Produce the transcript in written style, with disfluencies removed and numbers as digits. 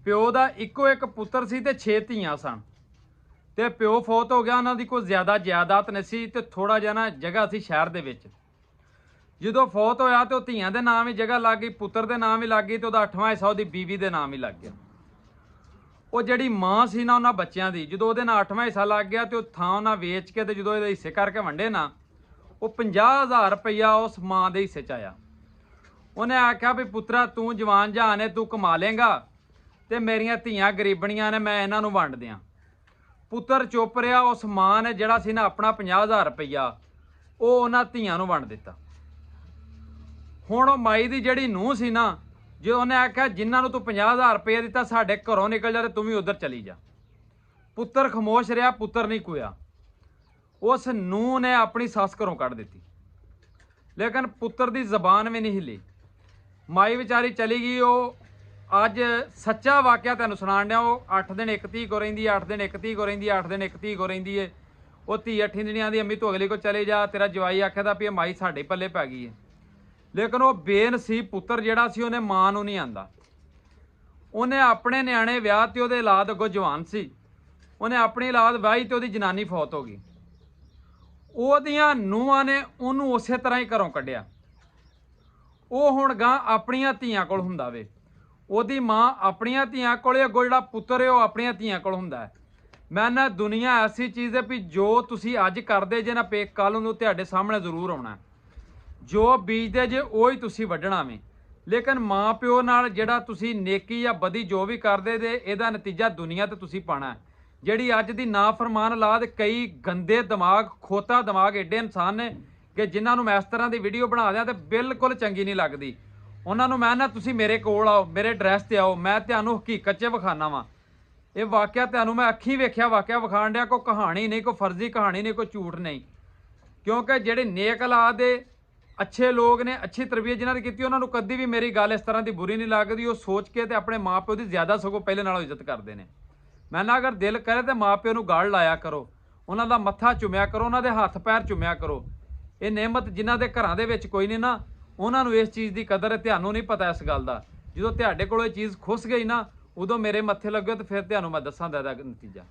प्यो का इक्को एक पुत्र सी ते 6 धीआं सन ते प्यो फौत हो गया। उन्होंने कोई ज़्यादा जायदाद नहीं सी ते थोड़ा जिहा ना जगह सी शहर दे विच। जो फौत होया तो धीआं दे नाम ही जगह लग गई, पुत्र दे नाम ही लग गई, तो 8वां हिस्सा उसदी बीवी दे नाम ही लग गया। वो जिहड़ी माँ सी ना उन्हां बच्चों की, जो उहदे नाल 8वां हिस्सा लग गया तो थां उन्हां वेच के ते जो हिस्से करके वंडे ना, वो 50,000 रुपया उस माँ के हिस्से च आया। उन्हें आख्या भी पुत्रा तू जवान जहान है, तू कमा लेंगा तो मेरिया धीआं गरीबणियां ने, मैं इन्हों वंड दियाँ। पुत्र चुप रहा। उस माँ ने जिहड़ा सी ना अपना 50,000 रुपया वो उन्हां धीआं नूं वंड दिता। हुण माई की जिहड़ी नूंह सी ना, जो उन्हें आख्या जिन्होंने तू 50,000 रुपया दिता साडे घरों निकल जा, तू भी उधर चली जा। पुत्र खामोश रहा, पुत्र नहीं कोया। उस नूंह ने अपनी सस घरों कढ़ दी, लेकिन पुत्र की जबान भी नहीं हिली। माई बेचारी चली गई। वो अज सच्चा वाकया तेन सुनाण दिया। वो 8 दिन एक धी को रही, 8 दिन एक धी को रही, 8 दिन एक धी को रही है। वो धी 8 दिन आती अम्मी तू अगली को चले जा, तेरा जवाई आख्या भी माई साडे पल्ले पै गई है। लेकिन वो बेनसीब पुत्र जिहड़ा सी उन्हें मां नूं नहीं आंदा। उन्हें अपने न्याणे विआह ते उहदे औलाद अगों जवान सी, उन्हें अपनी औलाद वाही तो उहदी जनानी फौत हो गई। उहदियां नूहां ने उहनूं उसे तरह ही घरों कढ़िया। वो हुण गां अपणियां धीआं कोल हुंदा वे। उहदी मां अपणियां धीआं कोल, अगों जिहड़ा पुत्र है वो अपणियां धीआं कोल हुंदा है। मैं ना दुनिया ऐसी चीज़ है भी जो तुसीं अज करदे जे ना पे कल नूं तुहाडे सामने जरूर आउणा। जो बीजदे जे उही तुसीं वड्ढणा वे। लेकिन माँ प्यो नाल जिहड़ा तुसीं नेकी या बदी जो भी करदे जे इहदा नतीजा दुनिया ते तुसीं पाना है। जिहड़ी अज दी नाफरमान औलाद, कई गंदे दिमाग, खोता दिमाग एडे इंसान ने कि जिन्हां नूं मैं इस तरह की वीडियो बना दियां ते बिल्कुल चंगी नहीं लगदी। उन्हां नूं मैं ना तुसीं मेरे कोल आओ, मेरे एड्रैस ते आओ, मैं तुहानूं हकीकत च विखाना वा। ये वाਕਿया तुहानूं मैं अखीं वेख्या वाकिया विखाण दिया, कोई कहानी नहीं, कोई फर्जी कहानी नहीं, कोई झूठ नहीं। क्योंकि जिहड़े नेक औलाद दे अच्छे लोग ने, अच्छी तरबीयत जिन्हां ने कीती, उन्हां नूं कदी भी मेरी गल इस तरह की बुरी नहीं लगदी। वो सोच के ते अपने माँ प्यो की ज़्यादा सगों पहले नालों इज्जत करते हैं। मैं ना अगर दिल करे तो माँ प्यो नूं गल लाया करो, उन्हां दा मत्था चुमिया करो, उन्हां दे हत्थ पैर चुमिया करो। ये नेमत जिन्हां दे घरां दे विच कोई नहीं ना, उन्हां नूं इस चीज़ की कदर है, तुहानूं नहीं पता इस गल दा। जो तुहाडे कोलों ये चीज़ खुस गई ना, उदों मेरे मत्थे लगे तो फिर तुहानूं मैं दस्सां दा नतीजा।